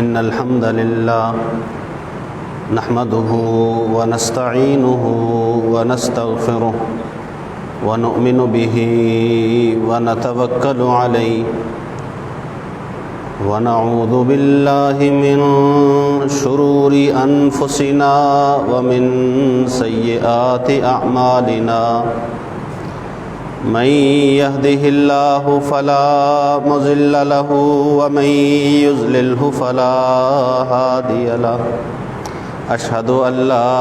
إن الحمد لله نحمده ونستعينه ونستغفره ونؤمن به ونتوكل عليه ونعوذ بالله من شرور أنفسنا ومن سيئات أعمالنا من يهده الله فلا مضل له ومن يضلله فلا هادي له أشهد أن لا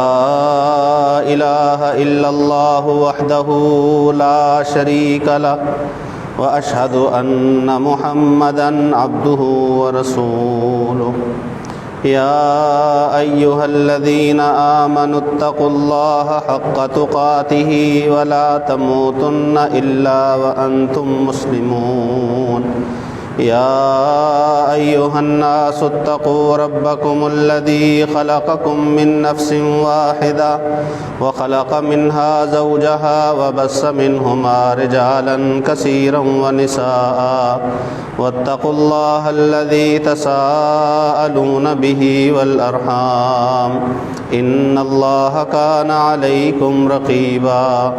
إله إلا الله وحده لا شريك له وأشهد أن محمدًا عبده ورسوله يا أيها الذين آمنوا اتقوا الله حق تقاته ولا تموتن إلا وأنتم مسلمون يا أيها الناس اتقوا ربكم الذي خلقكم من نفس واحدة وخلق منها زوجها وبث منهما رجالا كثيرا ونساء واتقوا الله الذي تساءلون به والأرحام إن الله كان عليكم رقيبا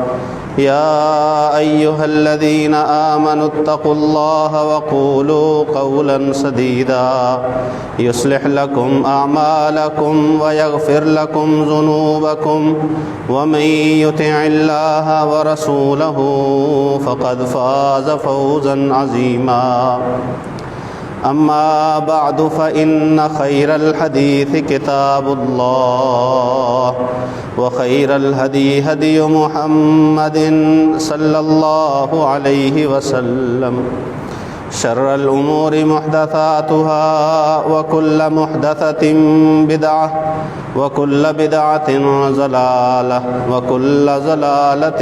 يا أيها الذين آمنوا اتقوا الله وقولوا قولا سديدا يصلح لكم أعمالكم ويغفر لكم ذنوبكم ومن يطع الله ورسوله فقد فاز فوزا عظيما أما بعد فإن خير الحديث كتاب الله وخير الهدي هدي محمد صلى الله عليه وسلم شر الأمور محدثاتها وكل محدثة بدعة وكل بدعة ضلالة وكل ضلالة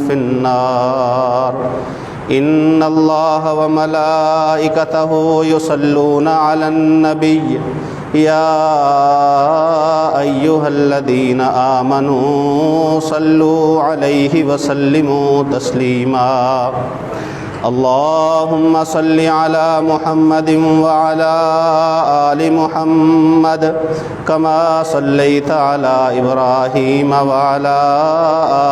في النار إن الله وملائكته يصلون على النبي يا أيها الذين آمنوا صلوا عليه وسلموا تسليما اللهم صل على محمد وعلى آل محمد كما صليت على إبراهيم وعلى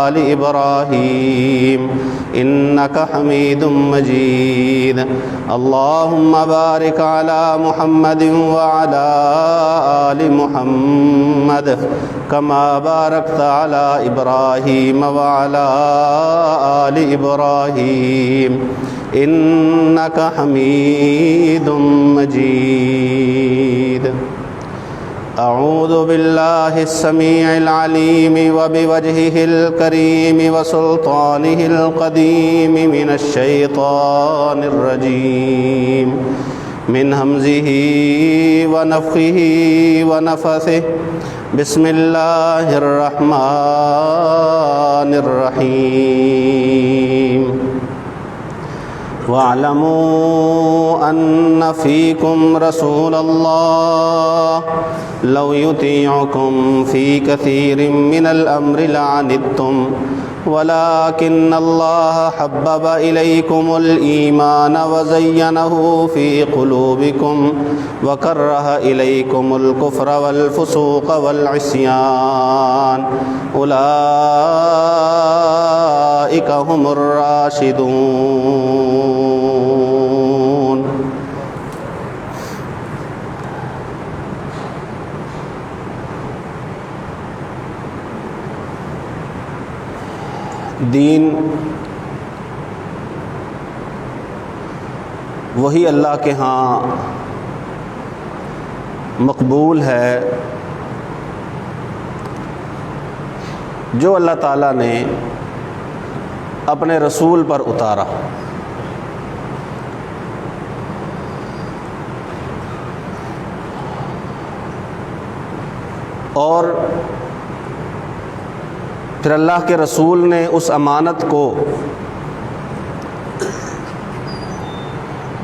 آل إبراهيم إنك حميد مجيد اللهم بارك على محمد وعلى آل محمد كما باركت على إبراهيم وعلى آل إبراهيم إنك حميد مجيد أعوذ بالله السميع العليم وبوجهه الكريم وسلطانه القديم من الشيطان الرجيم من همزه ونفخه ونفثه بسم الله الرحمن الرحيم واعلموا أن فيكم رسول الله لو يطيعكم في كثير من الأمر لعنتم ولكن الله حبب إليكم الإيمان وزينه في قلوبكم وكره إليكم الكفر والفسوق والعصيان أولئك هم الراشدون دین وہی اللہ کے ہاں مقبول ہے جو اللہ تعالیٰ نے اپنے رسول پر اتارا. اور پھر اللہ کے رسول نے اس امانت کو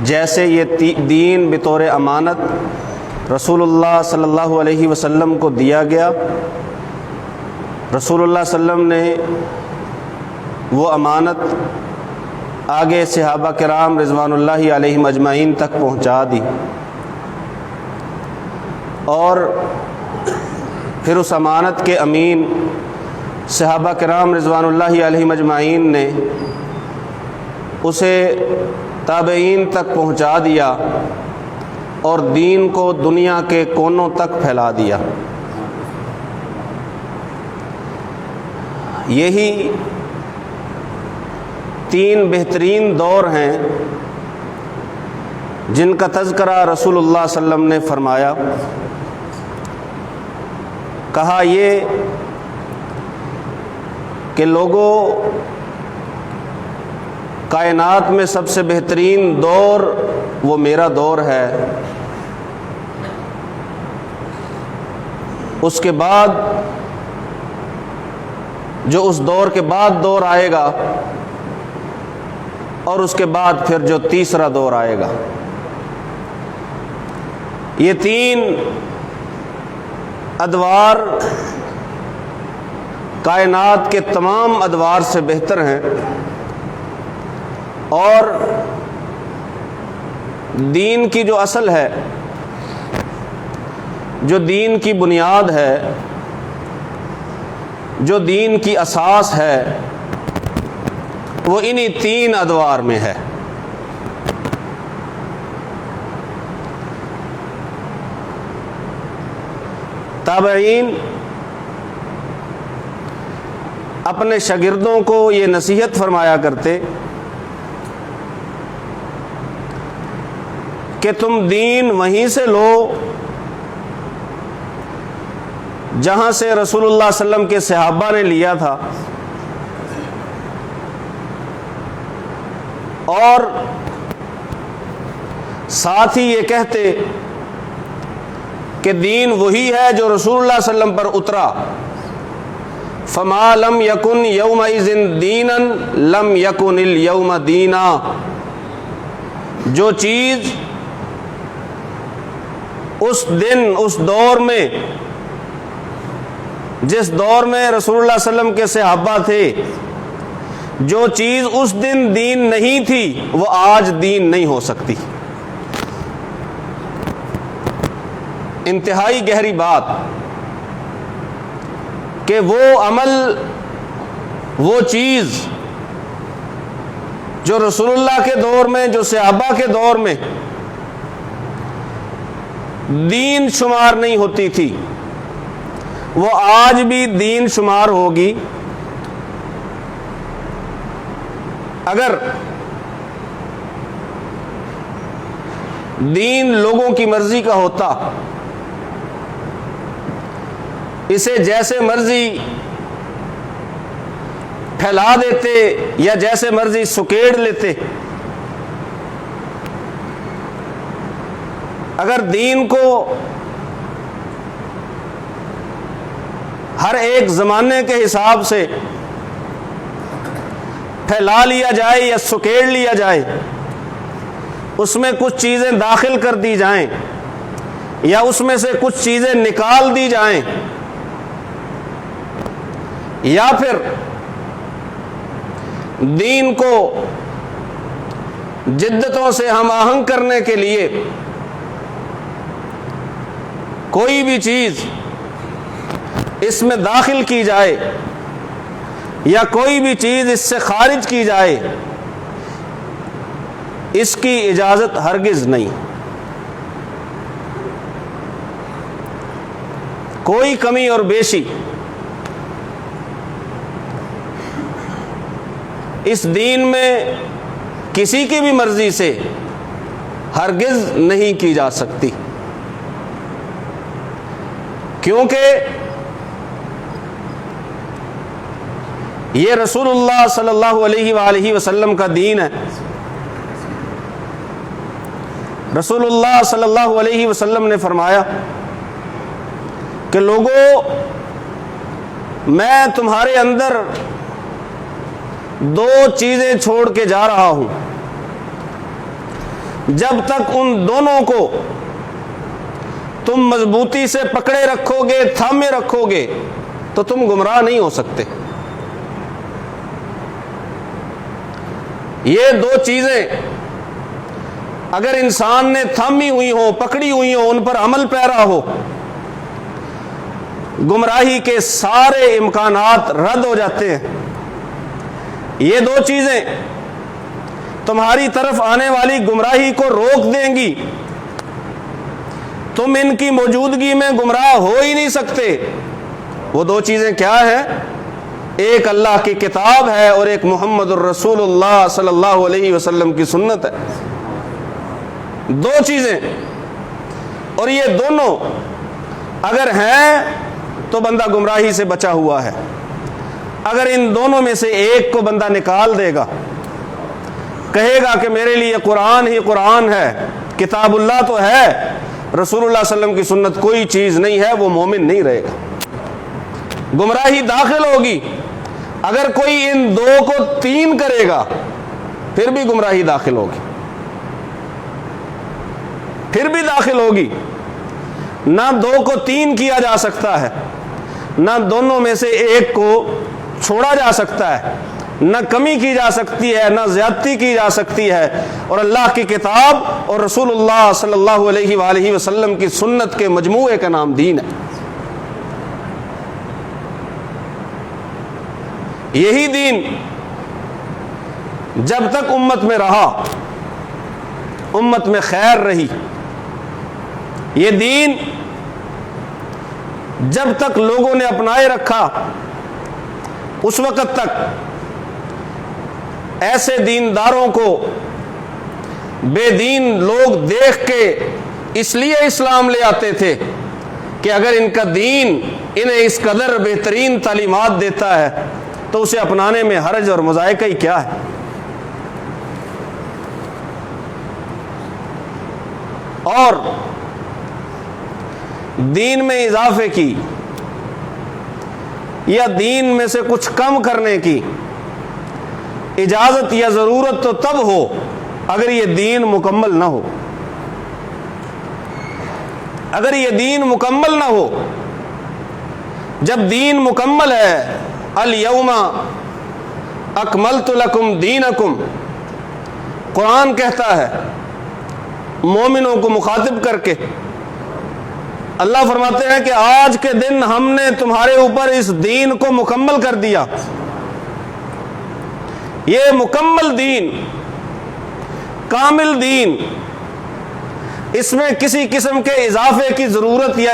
جیسے یہ دین بطور امانت رسول اللہ صلی اللہ علیہ وسلم کو دیا گیا، رسول اللہ صلی اللہ علیہ وسلم نے وہ امانت آگے صحابہ کرام رضوان اللہ علیہم اجمعین تک پہنچا دی. اور پھر اس امانت کے امین صحابہ کرام رضوان اللہ علیہم اجمعین نے اسے تابعین تک پہنچا دیا اور دین کو دنیا کے کونوں تک پھیلا دیا۔ یہی 3 بہترین دور ہیں جن کا تذکرہ رسول اللہ صلی اللہ علیہ وسلم نے فرمایا۔ کہا یہ کہ لوگوں، کائنات میں سب سے بہترین دور وہ میرا دور ہے، اس کے بعد جو اس دور کے بعد دور آئے گا، اور اس کے بعد پھر جو تیسرا دور آئے گا۔ یہ 3 ادوار کائنات کے تمام ادوار سے بہتر ہیں، اور دین کی جو اصل ہے، جو دین کی بنیاد ہے، جو دین کی اساس ہے، وہ انہی 3 ادوار میں ہے۔ تابعین اپنے شاگردوں کو یہ نصیحت فرمایا کرتے کہ تم دین وہیں سے لو جہاں سے رسول اللہ صلی اللہ علیہ وسلم کے صحابہ نے لیا تھا، اور ساتھ ہی یہ کہتے کہ دین وہی ہے جو رسول اللہ صلی اللہ علیہ وسلم پر اترا۔ فما لم یکن یومئذ دینا لم یکن الیوم دینا، جو چیز اس دن، اس دور میں، جس دور میں رسول اللہ صلی اللہ علیہ وسلم کے صحابہ تھے، جو چیز اس دن دین نہیں تھی وہ آج دین نہیں ہو سکتی۔ انتہائی گہری بات کہ وہ عمل، وہ چیز جو رسول اللہ کے دور میں، جو صحابہ کے دور میں دین شمار نہیں ہوتی تھی، وہ آج بھی دین شمار ہوگی اگر دین لوگوں کی مرضی کا ہوتا، اسے جیسے مرضی پھیلا دیتے یا جیسے مرضی سکیڑ لیتے۔ اگر دین کو ہر ایک زمانے کے حساب سے پھیلا لیا جائے یا سکیڑ لیا جائے، اس میں کچھ چیزیں داخل کر دی جائیں یا اس میں سے کچھ چیزیں نکال دی جائیں، یا پھر دین کو جدتوں سے ہم آہنگ کرنے کے لیے کوئی بھی چیز اس میں داخل کی جائے یا کوئی بھی چیز اس سے خارج کی جائے، اس کی اجازت ہرگز نہیں۔ کوئی کمی اور بیشی اس دین میں کسی کی بھی مرضی سے ہرگز نہیں کی جا سکتی، کیونکہ یہ رسول اللہ صلی اللہ علیہ وآلہ وسلم کا دین ہے۔ رسول اللہ صلی اللہ علیہ وسلم نے فرمایا کہ لوگوں، میں تمہارے اندر 2 چیزیں چھوڑ کے جا رہا ہوں، جب تک ان دونوں کو تم مضبوطی سے پکڑے رکھو گے، تھامے رکھو گے، تو تم گمراہ نہیں ہو سکتے۔ یہ 2 چیزیں اگر انسان نے تھامی ہوئی ہوں، پکڑی ہوئی ہوں، ان پر عمل پیرا ہو، گمراہی کے سارے امکانات رد ہو جاتے ہیں۔ یہ دو چیزیں تمہاری طرف آنے والی گمراہی کو روک دیں گی، تم ان کی موجودگی میں گمراہ ہو ہی نہیں سکتے۔ وہ دو چیزیں کیا ہیں؟ ایک اللہ کی کتاب ہے اور ایک محمد الرسول اللہ صلی اللہ علیہ وسلم کی سنت ہے۔ دو چیزیں، اور یہ دونوں اگر ہیں تو بندہ گمراہی سے بچا ہوا ہے۔ اگر ان دونوں میں سے ایک کو بندہ نکال دے گا، کہے گا کہ میرے لیے قرآن ہی قرآن ہے، کتاب اللہ تو ہے، رسول اللہ صلی اللہ علیہ وسلم کی سنت کوئی چیز نہیں ہے، وہ مومن نہیں رہے گا، گمراہی داخل ہوگی۔ اگر کوئی ان دو کو تین کرے گا پھر بھی گمراہی داخل ہوگی، پھر بھی داخل ہوگی۔ نہ دو کو تین کیا جا سکتا ہے، نہ دونوں میں سے ایک کو چھوڑا جا سکتا ہے، نہ کمی کی جا سکتی ہے، نہ زیادتی کی جا سکتی ہے۔ اور اللہ کی کتاب اور رسول اللہ صلی اللہ علیہ وآلہ وسلم کی سنت کے مجموعے کا نام دین ہے۔ یہی دین جب تک امت میں رہا، امت میں خیر رہی، یہ دین جب تک لوگوں نے اپنائے رکھا، اس وقت تک ایسے دینداروں کو بے دین لوگ دیکھ کے اس لیے اسلام لے آتے تھے کہ اگر ان کا دین انہیں اس قدر بہترین تعلیمات دیتا ہے تو اسے اپنانے میں حرج اور مذائقہ ہی کیا ہے۔ اور دین میں اضافے کی یا دین میں سے کچھ کم کرنے کی اجازت یا ضرورت تو تب ہو اگر یہ دین مکمل نہ ہو۔ اگر یہ دین مکمل نہ ہو، جب دین مکمل ہے، الیوم اکملت لکم دینکم، قرآن کہتا ہے مومنوں کو مخاطب کر کے، اللہ فرماتے ہیں کہ آج کے دن ہم نے تمہارے اوپر اس دین کو مکمل کر دیا۔ یہ مکمل دین، کامل دین، اس میں کسی قسم کے اضافے کی ضرورت یا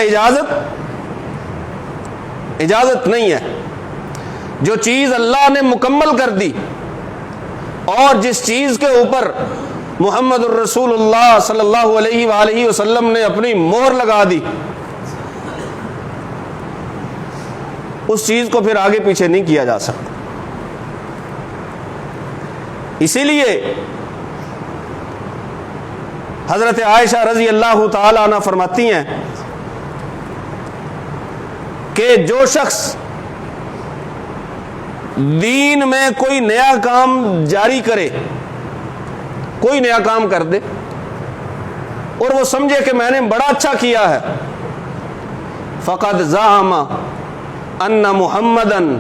اجازت نہیں ہے۔ جو چیز اللہ نے مکمل کر دی اور جس چیز کے اوپر محمد الرسول اللہ صلی اللہ علیہ وآلہ وسلم نے اپنی مہر لگا دی، اس چیز کو پھر آگے پیچھے نہیں کیا جا سکتا۔ اسی لیے حضرت عائشہ رضی اللہ تعالی عنہ فرماتی ہیں کہ جو شخص دین میں کوئی نیا کام جاری کرے، کوئی نیا کام کر دے اور وہ سمجھے کہ میں نے بڑا اچھا کیا ہے، فقد زعم ان محمدن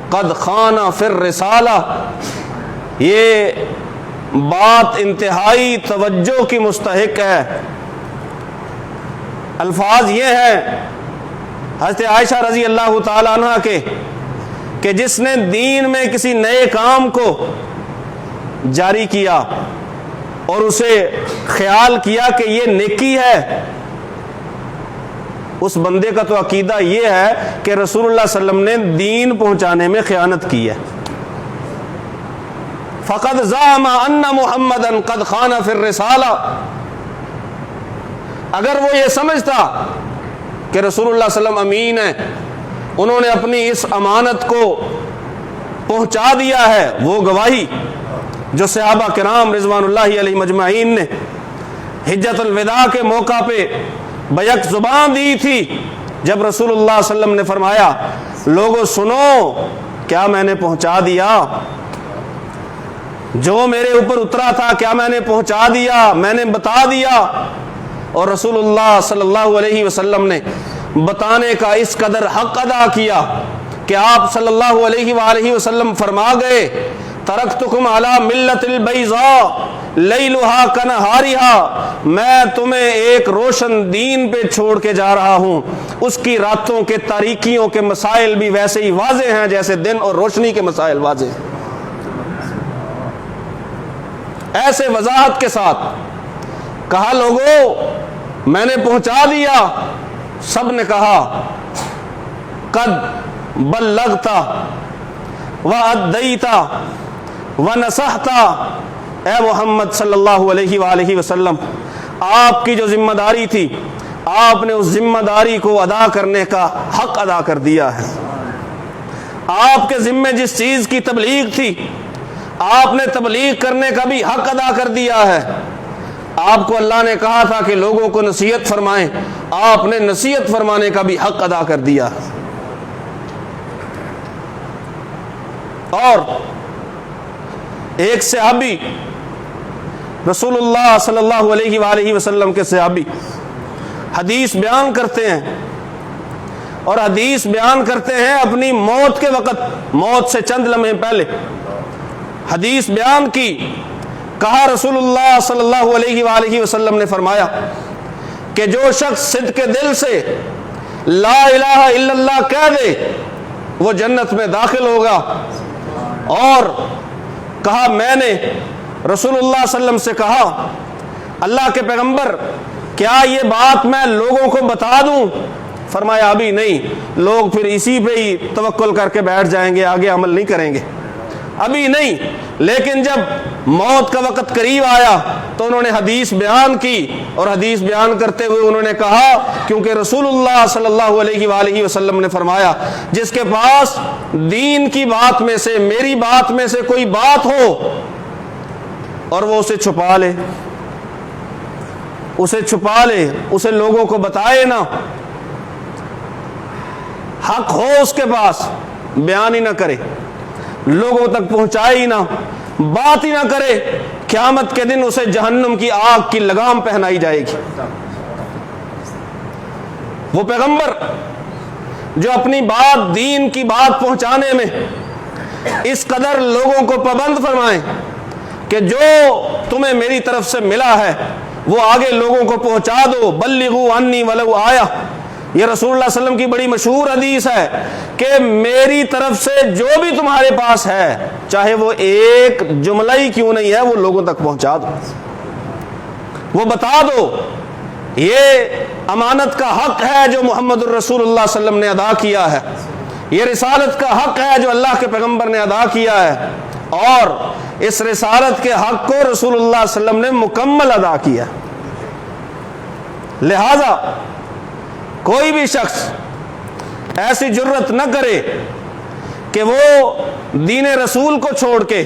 قد خان فی الرسالہ، یہ بات انتہائی توجہ کی مستحق ہے۔ الفاظ یہ ہیں حضرت عائشہ رضی اللہ تعالی عنہ کے کہ جس نے دین میں کسی نئے کام کو جاری کیا اور اسے خیال کیا کہ یہ نیکی ہے، اس بندے کا تو عقیدہ یہ ہے کہ رسول اللہ صلی اللہ علیہ وسلم نے دین پہنچانے میں خیانت کی ہے۔ فقد زعم ان محمدا قد خان فی الرسالہ، اگر وہ یہ سمجھتا کہ رسول اللہ صلی اللہ علیہ وسلم امین ہیں، انہوں نے اپنی اس امانت کو پہنچا دیا ہے، وہ گواہی جو صحابہ کرام رضوان اللہ علیہ مجمعین نے حجۃ الوداع کے موقع پہ بیک زبان دی تھی، جب رسول اللہ صلی اللہ علیہ وسلم نے فرمایا لوگوں سنو، کیا میں نے پہنچا دیا؟ جو میرے اوپر اترا تھا کیا میں نے پہنچا دیا؟ میں نے بتا دیا۔ اور رسول اللہ صلی اللہ علیہ وسلم نے بتانے کا اس قدر حق ادا کیا کہ آپ صلی اللہ علیہ وآلہ وسلم فرما گئے ترکتکم علی ملت البیضاء لیلھا کنہارھا، میں تمہیں ایک روشن دین پہ چھوڑ کے جا رہا ہوں، اس کی راتوں کے تاریکیوں کے مسائل بھی ویسے ہی واضح ہیں جیسے دن اور روشنی کے مسائل واضح ہیں۔ ایسے وضاحت کے ساتھ کہا لوگوں میں نے پہنچا دیا۔ سب نے کہا قد بلغت وأدیت ونصحت، اے محمد صلی اللہ علیہ وآلہ وسلم، آپ کی جو ذمہ داری تھی آپ نے اس ذمہ داری کو ادا کرنے کا حق ادا کر دیا ہے۔ آپ کے ذمے جس چیز کی تبلیغ تھی آپ نے تبلیغ کرنے کا بھی حق ادا کر دیا ہے۔ آپ کو اللہ نے کہا تھا کہ لوگوں کو نصیحت فرمائیں، آپ نے نصیحت فرمانے کا بھی حق ادا کر دیا۔ اور ایک صحابی رسول اللہ صلی اللہ علیہ وآلہ وسلم کے صحابی حدیث بیان کرتے ہیں، اور حدیث بیان کرتے ہیں اپنی موت کے وقت، موت سے چند لمحے پہلے حدیث بیان کی۔ کہا رسول اللہ صلی اللہ علیہ وآلہ وسلم نے فرمایا کہ جو شخص صدق دل سے لا الہ الا اللہ کہہ دے وہ جنت میں داخل ہوگا۔ اور کہا میں نے رسول اللہ صلی اللہ علیہ وسلم سے کہا اللہ کے پیغمبر کیا یہ بات میں لوگوں کو بتا دوں؟ فرمایا ابھی نہیں، لوگ پھر اسی پہ ہی توکل کر کے بیٹھ جائیں گے، آگے عمل نہیں کریں گے، ابھی نہیں۔ لیکن جب موت کا وقت قریب آیا تو انہوں نے حدیث بیان کی، اور حدیث بیان کرتے ہوئے انہوں نے کہا کیونکہ رسول اللہ صلی اللہ علیہ وآلہ وسلم نے فرمایا جس کے پاس دین کی بات میں سے، میری بات میں سے کوئی بات ہو اور وہ اسے چھپا لے، اسے لوگوں کو بتائے نہ، حق ہو اس کے پاس بیان ہی نہ کرے، لوگوں تک پہنچائے ہی نہ، بات ہی نہ کرے، قیامت کے دن اسے جہنم کی آگ کی لگام پہنائی جائے گی۔ وہ پیغمبر جو اپنی بات، دین کی بات پہنچانے میں اس قدر لوگوں کو پابند فرمائیں کہ جو تمہیں میری طرف سے ملا ہے وہ آگے لوگوں کو پہنچا دو، بلغوا عنی ولو آیہ، یہ رسول اللہ صلی اللہ علیہ وسلم کی بڑی مشہور حدیث ہے کہ میری طرف سے جو بھی تمہارے پاس ہے چاہے وہ ایک جملہ ہی کیوں نہیں ہے وہ لوگوں تک پہنچا دو، وہ بتا دو۔ یہ امانت کا حق ہے جو محمد الرسول اللہ صلی اللہ علیہ وسلم نے ادا کیا ہے، یہ رسالت کا حق ہے جو اللہ کے پیغمبر نے ادا کیا ہے، اور اس رسالت کے حق کو رسول اللہ صلی اللہ علیہ وسلم نے مکمل ادا کیا۔ لہذا کوئی بھی شخص ایسی جرت نہ کرے کہ وہ دین رسول کو چھوڑ کے،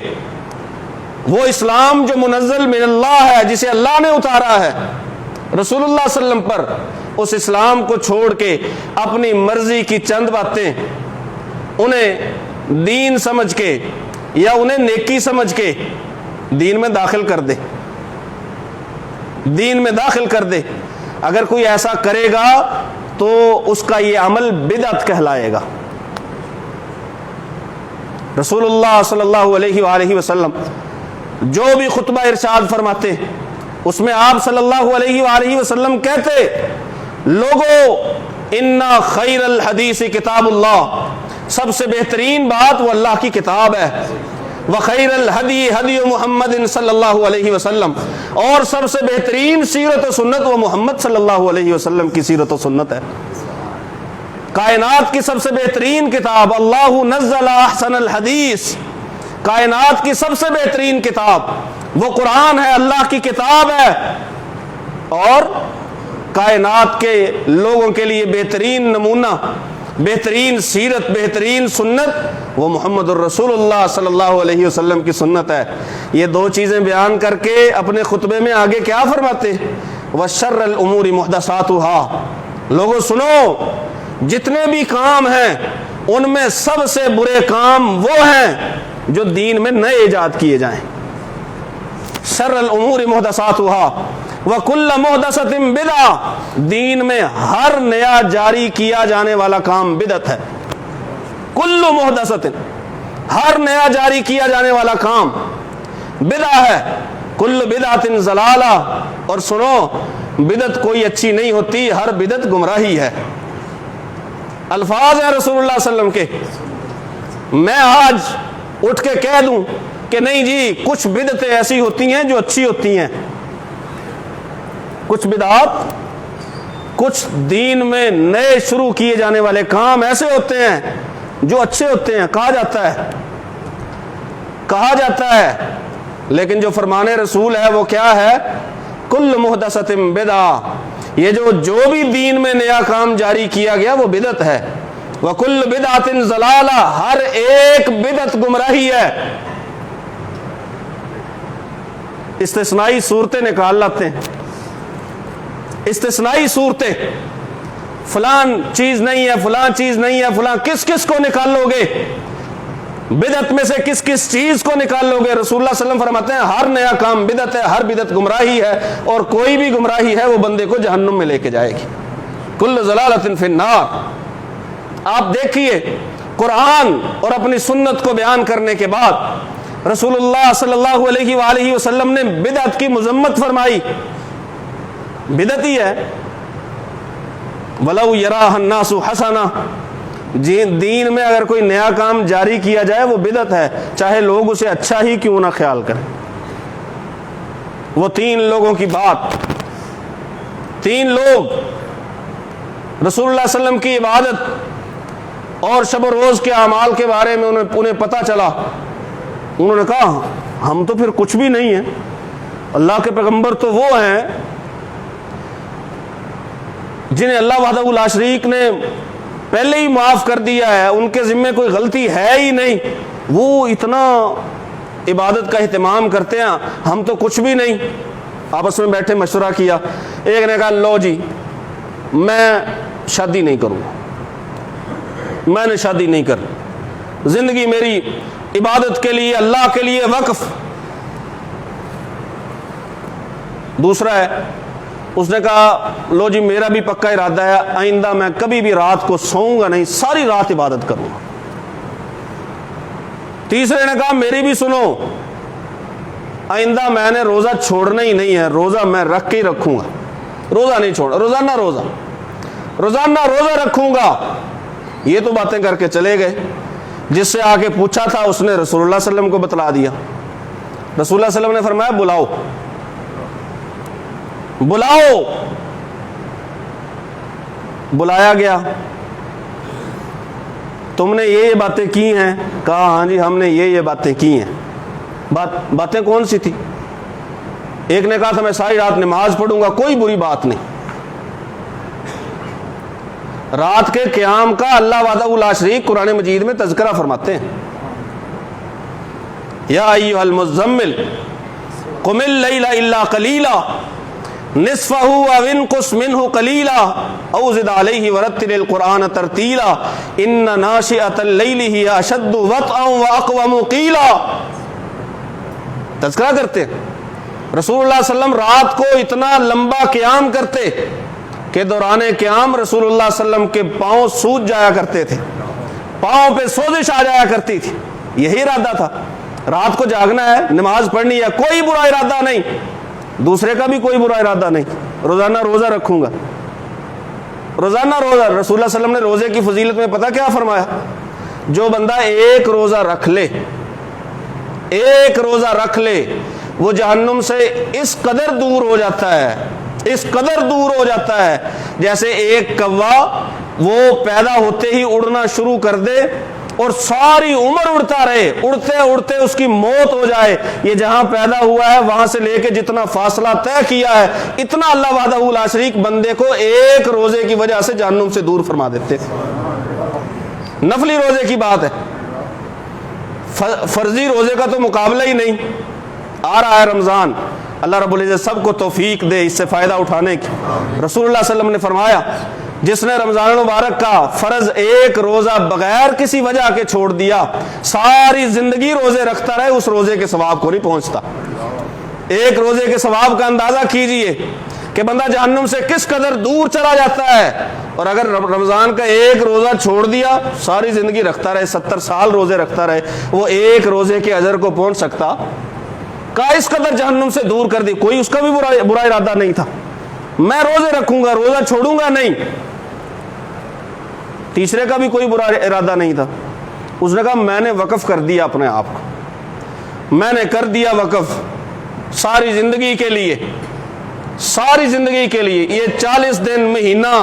وہ اسلام جو منزل من اللہ ہے، جسے اللہ نے اتارا ہے رسول اللہ صلی اللہ علیہ وسلم پر، اس اسلام کو چھوڑ کے اپنی مرضی کی چند باتیں انہیں دین سمجھ کے یا انہیں نیکی سمجھ کے دین میں داخل کر دے، دین میں داخل کر دے۔ اگر کوئی ایسا کرے گا تو اس کا یہ عمل بدعت کہلائے گا۔ رسول اللہ صلی اللہ علیہ وآلہ وسلم جو بھی خطبہ ارشاد فرماتے اس میں آپ صلی اللہ علیہ وآلہ وسلم کہتے لوگو انا خیر الحدیث کتاب اللہ، سب سے بہترین بات وہ اللہ کی کتاب ہے، وخیر الہدی ہدی محمد صلی اللہ علیہ وسلم، اور سب سے بہترین سیرت و سنت وہ محمد صلی اللہ علیہ وسلم کی سیرت و سنت ہے۔ کائنات کی سب سے بہترین کتاب اللہ نزل احسن الحدیث، کائنات کی سب سے بہترین کتاب وہ قرآن ہے، اللہ کی کتاب ہے، اور کائنات کے لوگوں کے لیے بہترین نمونہ، بہترین سیرت، بہترین سنت وہ محمد الرسول اللہ صلی اللہ علیہ وسلم کی سنت ہے۔ یہ دو چیزیں بیان کر کے اپنے خطبے میں آگے کیا فرماتے؟ وَشَرَّ الْأُمُورِ مُحْدَثَاتُهَا، لوگوں سنو جتنے بھی کام ہیں ان میں سب سے برے کام وہ ہیں جو دین میں نئے ایجاد کیے جائیں۔ شر الامور محدثاتها وکل محدثۃ بدعہ، دین میں ہر نیا جاری کیا جانے والا کام بدعت ہے۔ کل محدثۃ، ہر نیا جاری کیا جانے والا کام بدعہ ہے. کل بدعت ضلالہ، اور سنو بدعت کوئی اچھی نہیں ہوتی، ہر بدعت گمراہی ہے. الفاظ ہیں رسول اللہ صلی اللہ علیہ وسلم کے. میں آج اٹھ کے کہہ دوں کہ نہیں جی کچھ بدعتیں ایسی ہوتی ہیں جو اچھی ہوتی ہیں، کچھ بدعات، کچھ دین میں نئے شروع کیے جانے والے کام ایسے ہوتے ہیں جو اچھے ہوتے ہیں، کہا جاتا ہے. لیکن جو فرمان رسول ہے وہ کیا ہے؟ کل محدثۃ بدعہ. یہ جو بھی دین میں نیا کام جاری کیا گیا وہ بدعت ہے. وکل بدعۃ ضلالہ، ہر ایک بدعت گمراہی ہے. استثنائی صورتیں نکال لاتے ہیں، استثنائی صورتیں، فلان چیز نہیں ہے، فلان چیز نہیں ہے، فلان، کس کس کو نکالو گے؟ بدعت میں سے کس کس چیز کو نکال لو گے؟ رسول اللہ صلی اللہ علیہ وسلم فرماتے ہیں ہر نیا کام بدعت ہے، ہر بدعت گمراہی ہے، اور کوئی بھی گمراہی ہے وہ بندے کو جہنم میں لے کے جائے گی. کل ضلالۃ فی النار. آپ دیکھیے قرآن اور اپنی سنت کو بیان کرنے کے بعد رسول اللہ صلی اللہ علیہ وآلہ وسلم نے بدعت کی مذمت فرمائی. بدعت ہی ہے. وَلَوْ يَرَاهَا النَّاسُ حَسَنًا، دین میں اگر کوئی نیا کام جاری کیا جائے وہ بدعت ہے، چاہے لوگ اسے اچھا ہی کیوں نہ خیال کریں. وہ 3 لوگوں کی بات، 3 لوگ رسول اللہ صلی اللہ علیہ وسلم کی عبادت اور شب و روز کے اعمال کے بارے میں انہیں پتہ چلا. انہوں نے کہا ہم تو پھر کچھ بھی نہیں ہیں، اللہ کے پیغمبر تو وہ ہیں جنہیں اللہ وحدہ لا شریک نے پہلے ہی معاف کر دیا ہے، ان کے ذمے کوئی غلطی ہے ہی نہیں، وہ اتنا عبادت کا اہتمام کرتے ہیں، ہم تو کچھ بھی نہیں. آپس میں بیٹھے مشورہ کیا. ایک نے کہا لو جی میں شادی نہیں کروں گا، میں نے شادی نہیں کرنی، زندگی میری عبادت کے لیے، اللہ کے لیے وقف. دوسرا ہے، اس نے کہا لو جی میرا بھی پکا ارادہ ہے، آئندہ میں کبھی بھی رات کو سوؤں گا نہیں، ساری رات عبادت کروں گا. تیسرے نے کہا میری بھی سنو، آئندہ میں نے روزہ چھوڑنا ہی نہیں ہے، روزہ میں رکھ کے ہی رکھوں گا، روزہ نہیں چھوڑ، روزانہ روزہ رکھوں گا. یہ تو باتیں کر کے چلے گئے. جس سے آ کے پوچھا تھا اس نے رسول اللہ صلی اللہ علیہ وسلم کو بتلا دیا. رسول اللہ صلی اللہ علیہ وسلم نے فرمایا بلاؤ. بلایا گیا. تم نے یہ باتیں کی ہیں؟ کہا ہاں جی ہم نے یہ باتیں کی ہیں. باتیں کون سی تھی؟ ایک نے کہا تھا میں ساری رات نماز پڑھوں گا، کوئی بری بات نہیں. رات کے قیام کا اللہ وحدہ لا شریک قرآن مجید میں تذکرہ فرماتے ہیں. یا ایھا المزمل قم اللیل الا قلیلا نصفہ او انقص منہ قلیلا او زد علیہ ورتل القرآن ترتیلا ان ناشئۃ اللیل ہی اشد وطئا واقوم قیلا. تذکرہ کرتے رسول اللہ صلی اللہ علیہ وسلم رات کو اتنا لمبا قیام کرتے کہ دوران قیام رسول اللہ صلی اللہ علیہ وسلم کے پاؤں سوج جایا کرتے تھے، پاؤں پہ سوزش آ جایا کرتی تھی. یہی ارادہ تھا، رات کو جاگنا ہے، نماز پڑھنی ہے، کوئی برا ارادہ نہیں، دوسرے کا بھی کوئی برا ارادہ نہیں. روزانہ روزہ رکھوں گا، روزانہ روزہ. رسول اللہ صلی اللہ علیہ وسلم نے روزے کی فضیلت میں پتہ کیا فرمایا؟ جو بندہ ایک روزہ رکھ لے وہ جہنم سے اس قدر دور ہو جاتا ہے جیسے ایک کوا وہ پیدا ہوتے ہی اڑنا شروع کر دے اور ساری عمر اڑتا رہے، اڑتے اڑتے اس کی موت ہو جائے. یہ جہاں پیدا ہوا ہے وہاں سے لے کے جتنا فاصلہ طے کیا ہے اتنا اللہ وحدہ لا شریک بندے کو ایک روزے کی وجہ سے جہنم سے دور فرما دیتے. نفلی روزے کی بات ہے، فرضی روزے کا تو مقابلہ ہی نہیں. آ رہا ہے رمضان، اللہ رب العزت سب کو توفیق دے اس سے فائدہ اٹھانے کی. رسول اللہ صلی اللہ علیہ وسلم نے فرمایا جس نے رمضان المبارک کا فرض ایک روزہ بغیر کسی وجہ کے چھوڑ دیا، ساری زندگی روزے رکھتا رہے، اس روزے کے ثواب کو نہیں پہنچتا. ایک روزے کے ثواب کا اندازہ کیجئے کہ بندہ جہنم سے کس قدر دور چلا جاتا ہے. اور اگر رمضان کا ایک روزہ چھوڑ دیا ساری زندگی رکھتا رہے، 70 سال روزے رکھتا رہے، وہ ایک روزے کے اجر کو پہنچ سکتا؟ کہا اس قدر جہنم سے دور کر دی، کوئی اس کا بھی برا ارادہ نہیں تھا، میں روزے رکھوں گا، روزہ چھوڑوں گا نہیں، تیسرے کا بھی کوئی برا ارادہ نہیں تھا۔ اس نے کہا میں نے وقف کر دیا اپنے آپ کو، میں نے کر دیا وقف ساری زندگی کے لیے، ساری زندگی کے لیے، یہ 40 دن، مہینہ،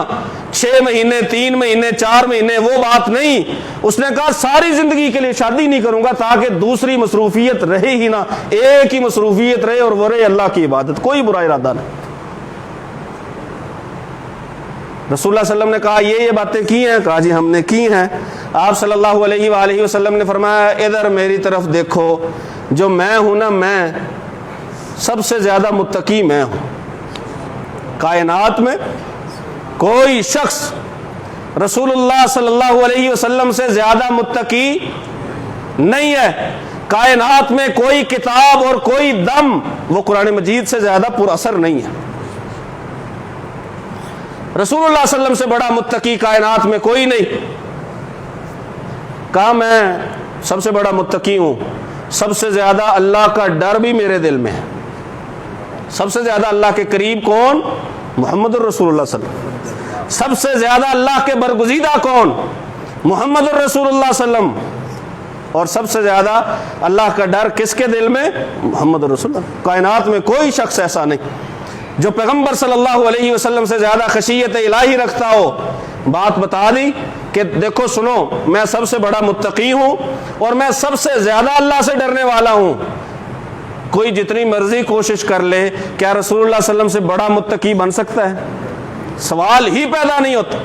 6 مہینے، 3 مہینے، 4 مہینے، وہ بات نہیں۔ اس نے کہا ساری زندگی کے لیے شادی نہیں کروں گا تاکہ دوسری مصروفیت رہے ہی نہ، ایک ہی مصروفیت رہے اور وہ رہے اللہ کی عبادت، کوئی برا ارادہ نہیں۔ رسول اللہ صلی اللہ علیہ وسلم نے کہا یہ باتیں کی ہیں؟ کہا جی ہم نے کی ہیں۔ آپ صلی اللہ علیہ وآلہ وسلم نے فرمایا ادھر میری طرف دیکھو، جو میں ہوں نا، میں سب سے زیادہ متقی میں ہوں، کائنات میں کوئی شخص رسول اللہ صلی اللہ علیہ وسلم سے زیادہ متقی نہیں ہے، کائنات میں کوئی کتاب اور کوئی دم وہ قرآن مجید سے زیادہ پر اثر نہیں ہے، رسول اللہ صلی اللہ علیہ وسلم سے بڑا متقی کائنات میں کوئی نہیں۔ کہا میں سب سے بڑا متقی ہوں، سب سے زیادہ اللہ کا ڈر بھی میرے دل میں ہے، سب سے زیادہ اللہ کے قریب کون؟ محمد الرسول اللہ صلی اللہ علیہ وسلم۔ سب سے زیادہ اللہ کے برگزیدہ کون؟ محمد الرسول اللہ صلی اللہ علیہ وسلم۔ اور سب سے زیادہ اللہ کا ڈر کس کے دل میں؟ محمد الرسول اللہ۔ کائنات میں کوئی شخص ایسا نہیں جو پیغمبر صلی اللہ علیہ وسلم سے زیادہ خشیت الہی رکھتا ہو۔ بات بتا دی کہ دیکھو سنو، میں سب سے بڑا متقی ہوں اور میں سب سے زیادہ اللہ سے ڈرنے والا ہوں۔ کوئی جتنی مرضی کوشش کر لے، کیا رسول اللہ صلی اللہ علیہ وسلم سے بڑا متقی بن سکتا ہے؟ سوال ہی پیدا نہیں ہوتا،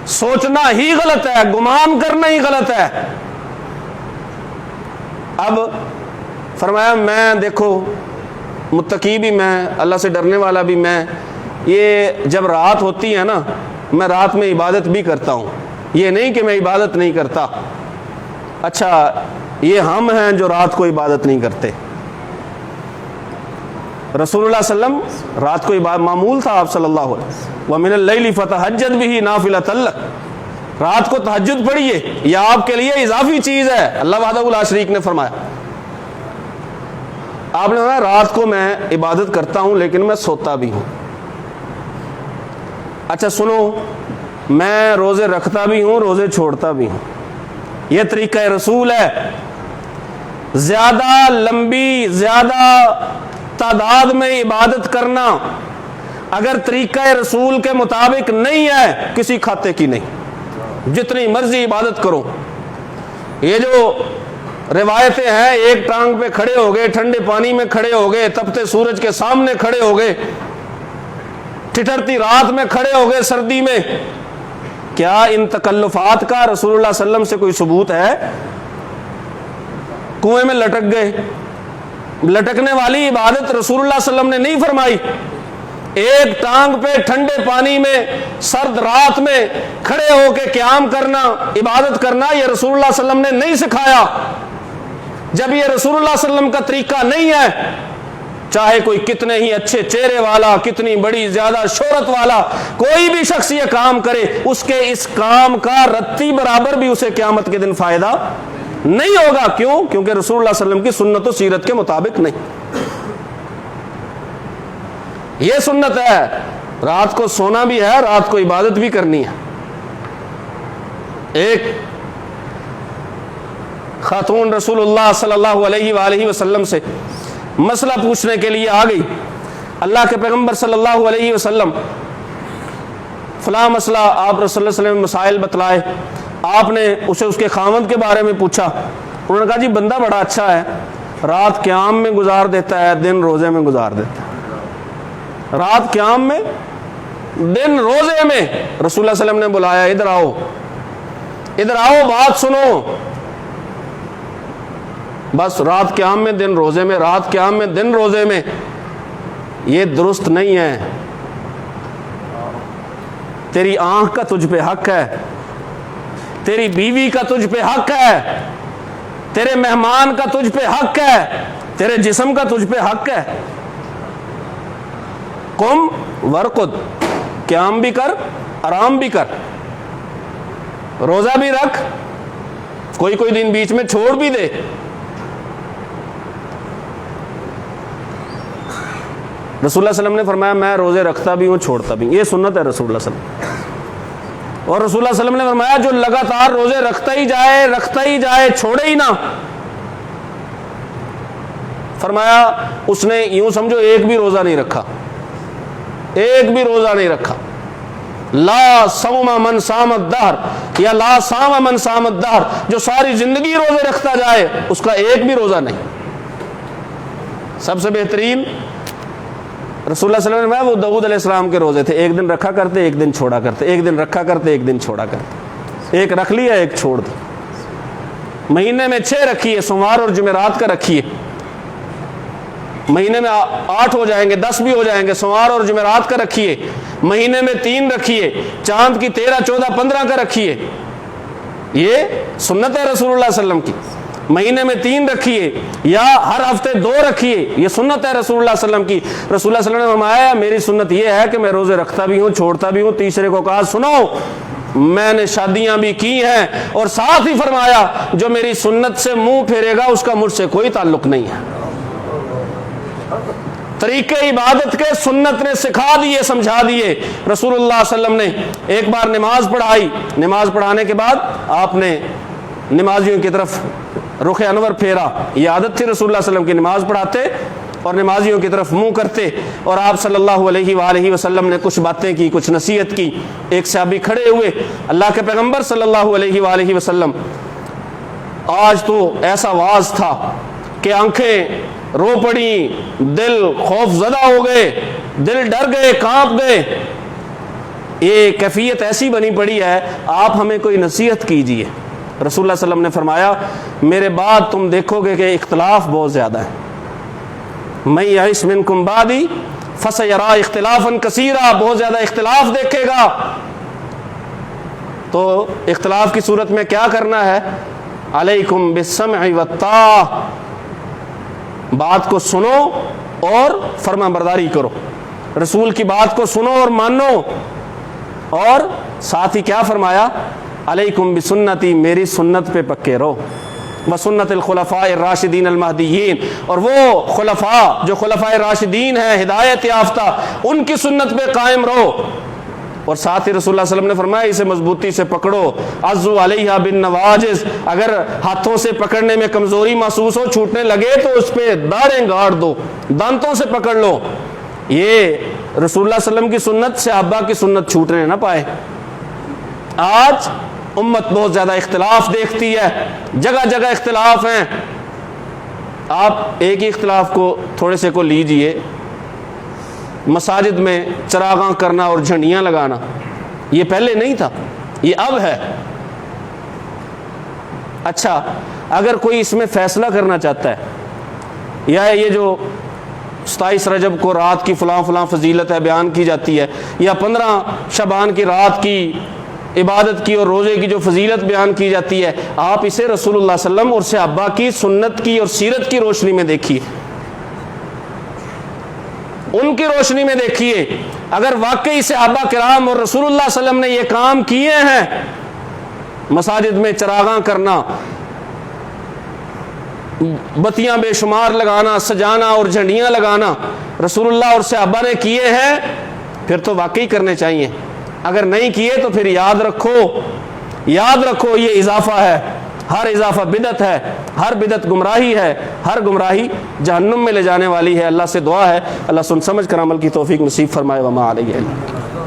سوچنا ہی غلط ہے، گمان کرنا ہی غلط ہے۔ اب فرمایا میں دیکھو متقی بھی میں، اللہ سے ڈرنے والا بھی میں، یہ جب رات ہوتی ہے نا، میں رات میں عبادت بھی کرتا ہوں، یہ نہیں کہ میں عبادت نہیں کرتا۔ اچھا یہ ہم ہیں جو رات کو عبادت نہیں کرتے، رسول اللہ صلی اللہ علیہ وسلم رات کو عبادت معمول تھا آپ صلی اللہ علیہ وسلم۔ وَمِنَ اللَّيْلِ فَتَهَجَّدْ بِهِ نَافِلَةً لَكَ، رات کو تہجد پڑھیے، یہ آپ کے لیے اضافی چیز ہے، اللہ وحدہ لا شریک نے فرمایا۔ آپ نے کہا رات کو میں عبادت کرتا ہوں لیکن میں سوتا بھی ہوں۔ اچھا سنو، میں روزے رکھتا بھی ہوں، روزے چھوڑتا بھی ہوں، یہ طریقہ رسول ہے۔ زیادہ لمبی، زیادہ تعداد میں عبادت کرنا اگر طریقہ رسول کے مطابق نہیں ہے، کسی کھاتے کی نہیں، جتنی مرضی عبادت کرو۔ یہ جو روایتیں ہیں، ایک ٹانگ پہ کھڑے ہو گئے، ٹھنڈے پانی میں کھڑے ہو گئے، تپتے سورج کے سامنے کھڑے ہو گئے، ٹھٹھرتی رات میں کھڑے ہو گئے سردی میں، کیا ان تکلفات کا رسول اللہ صلی اللہ علیہ وسلم سے کوئی ثبوت ہے؟ کنویں میں لٹک گئے، لٹکنے والی عبادت رسول اللہ صلی اللہ علیہ وسلم نے نہیں فرمائی۔ ایک ٹانگ پہ ٹھنڈے پانی میں سرد رات میں کھڑے ہو کے قیام کرنا، عبادت کرنا، یہ رسول اللہ صلی اللہ علیہ وسلم نے نہیں سکھایا۔ جب یہ رسول اللہ صلی اللہ علیہ وسلم کا طریقہ نہیں ہے، چاہے کوئی کتنے ہی اچھے چہرے والا، کتنی بڑی زیادہ شہرت والا کوئی بھی شخص یہ کام کرے، اس کے اس کام کا رتی برابر بھی اسے قیامت کے دن فائدہ نہیں ہوگا۔ کیوں؟ کیونکہ رسول اللہ صلی اللہ علیہ وسلم کی سنت و سیرت کے مطابق نہیں۔ یہ سنت ہے، رات کو سونا بھی ہے، رات کو عبادت بھی کرنی ہے۔ ایک خاتون رسول اللہ صلی اللہ علیہ وآلہ وسلم سے مسئلہ پوچھنے کے لیے آ گئی، اللہ کے پیغمبر صلی اللہ علیہ وسلم فلاں مسئلہ، آپ رسول اللہ صلی اللہ علیہ وسلم مسائل بتلائے، آپ نے اسے اس کے خاوند کے بارے میں پوچھا، انہوں نے کہا جی بندہ بڑا اچھا ہے، رات قیام میں گزار دیتا ہے، دن روزے میں گزار دیتا ہے، رات قیام میں، دن روزے میں۔ رسول اللہ صلی اللہ علیہ وسلم نے بلایا، ادھر آؤ، ادھر آؤ، بات سنو۔ بس رات قیام میں، دن روزے میں، رات قیام میں، دن روزے میں، یہ درست نہیں ہے۔ تیری آنکھ کا تجھ پہ حق ہے، تیری بیوی کا تجھ پہ حق ہے، تیرے مہمان کا تجھ پہ حق ہے، تیرے جسم کا تجھ پہ حق ہے۔ قم ورقد، قیام بھی کر آرام بھی کر، روزہ بھی رکھ، کوئی کوئی دن بیچ میں چھوڑ بھی دے۔ رسول اللہ صلی اللہ علیہ وسلم نے فرمایا میں روزے رکھتا بھی ہوں چھوڑتا بھی ہوں، یہ سنت ہے رسول اللہ صلی اللہ علیہ وسلم۔ اور رسول اللہ صلی اللہ علیہ وسلم نے فرمایا جو لگاتار روزے رکھتا ہی جائے چھوڑے ہی نہ، فرمایا اس نے یوں سمجھو ایک بھی روزہ نہیں رکھا، ایک بھی روزہ نہیں رکھا۔ لا صوم من صام الدہر یا لا صام من صام الدہر، جو ساری زندگی روزے رکھتا جائے اس کا ایک بھی روزہ نہیں۔ سب سے بہترین رسول اللہ صلی اللہ علیہ وسلم وہ داؤد علیہ السلام کے روزے تھے، ایک دن رکھا کرتے ایک دن چھوڑا کرتے، ایک دن رکھا کرتے ایک دن چھوڑا کرتے، ایک رکھ لیا ایک چھوڑ دی۔ مہینے میں 6 رکھیے، سوموار اور جمعرات کا رکھیے، مہینے میں 8 ہو جائیں گے، 10 بھی ہو جائیں گے، سوموار اور جمعرات کا رکھیے، مہینے میں 3 رکھیے، چاند کی 13، 14، 15 کا رکھیے، یہ سنت ہے رسول اللہ صلی اللہ علیہ وسلم کی۔ مہینے میں 3 رکھیے یا ہر ہفتے 2 رکھیے، یہ سنت ہے رسول اللہ صلی اللہ علیہ وسلم کی۔ رسول اللہ صلی اللہ علیہ وسلم نے فرمایا میری سنت یہ ہے کہ میں روزے رکھتا بھی ہوں چھوڑتا بھی ہوں۔ تیسرے کو کہا سنو میں نے شادیاں بھی کی ہیں، اور ساتھ ہی فرمایا جو میری سنت سے منہ پھیرے گا اس کا مجھ سے کوئی تعلق نہیں ہے۔ طریقے عبادت کے سنت نے سکھا دیے، سمجھا دیے۔ رسول اللہ صلی اللہ علیہ وسلم نے ایک بار نماز پڑھائی، نماز پڑھانے کے بعد آپ نے نمازیوں کی طرف رخ انور پھیرا، یہ عادت تھی رسول اللہ صلی اللہ علیہ وسلم کی، نماز پڑھاتے اور نمازیوں کی طرف منہ کرتے، اور آپ صلی اللہ علیہ وآلہ وسلم نے کچھ باتیں کی، کچھ نصیحت کی۔ ایک صحابی کھڑے ہوئے، اللہ کے پیغمبر صلی اللہ علیہ وآلہ وسلم آج تو ایسا واعظ تھا کہ آنکھیں رو پڑی، دل خوف زدہ ہو گئے، دل ڈر گئے، کانپ گئے، یہ کیفیت ایسی بنی پڑی ہے، آپ ہمیں کوئی نصیحت کیجئے۔ رسول اللہ صلی اللہ علیہ وسلم نے فرمایا میرے بعد تم دیکھو گے کہ اختلاف بہت زیادہ ہے، من یعش منکم بعدی فسیری اختلافا کثیرا، بہت زیادہ اختلاف دیکھے گا۔ تو اختلاف کی صورت میں کیا کرنا ہے؟ علیکم بالسمع والطاعہ، بات کو سنو اور فرما برداری کرو، رسول کی بات کو سنو اور مانو، اور ساتھ ہی کیا فرمایا؟ علیکم بسنتی، میری سنت پہ پکے رہو، بسنت الخلفاء الراشدین المہدیین، اور وہ خلفاء جو خلفاء راشدین ہیں ہدایت یافتہ، ان کی سنت پہ قائم رہو۔ اور ساتھ ہی رسول اللہ صلی اللہ علیہ وسلم نے فرمایا اسے مضبوطی سے پکڑو، عضو علیہا بالنواجذ، اگر ہاتھوں سے پکڑنے میں کمزوری محسوس ہو، چھوٹنے لگے تو اس پہ داڑیں گاڑ دو، دانتوں سے پکڑ لو۔ یہ رسول اللہ صلی اللہ علیہ وسلم کی سنت، صحابہ کی سنت چھوٹنے نہ پائے۔ آج امت بہت زیادہ اختلاف دیکھتی ہے، جگہ جگہ اختلاف ہیں۔ آپ ایک ہی اختلاف کو تھوڑے سے کو لیجئے، مساجد میں چراغاں کرنا اور جھنڈیاں لگانا، یہ پہلے نہیں تھا، یہ اب ہے۔ اچھا اگر کوئی اس میں فیصلہ کرنا چاہتا ہے، یا یہ جو 27 رجب کو رات کی فلاں فلاں فضیلت ہے بیان کی جاتی ہے، یا 15 شعبان کی رات کی عبادت کی اور روزے کی جو فضیلت بیان کی جاتی ہے، آپ اسے رسول اللہ صلی اللہ علیہ وسلم اور صحابہ کی سنت کی اور سیرت کی روشنی میں دیکھیے، ان کی روشنی میں دیکھیے۔ اگر واقعی صحابہ کرام اور رسول اللہ صلی اللہ علیہ وسلم نے یہ کام کیے ہیں، مساجد میں چراغاں کرنا، بتیاں بے شمار لگانا، سجانا اور جھنڈیاں لگانا، رسول اللہ اور صحابہ نے کیے ہیں، پھر تو واقعی کرنے چاہیے۔ اگر نہیں کیے تو پھر یاد رکھو یہ اضافہ ہے، ہر اضافہ بدعت ہے، ہر بدعت گمراہی ہے، ہر گمراہی جہنم میں لے جانے والی ہے۔ اللہ سے دعا ہے اللہ سن سمجھ کر عمل کی توفیق نصیب فرمائے۔ وما علیہ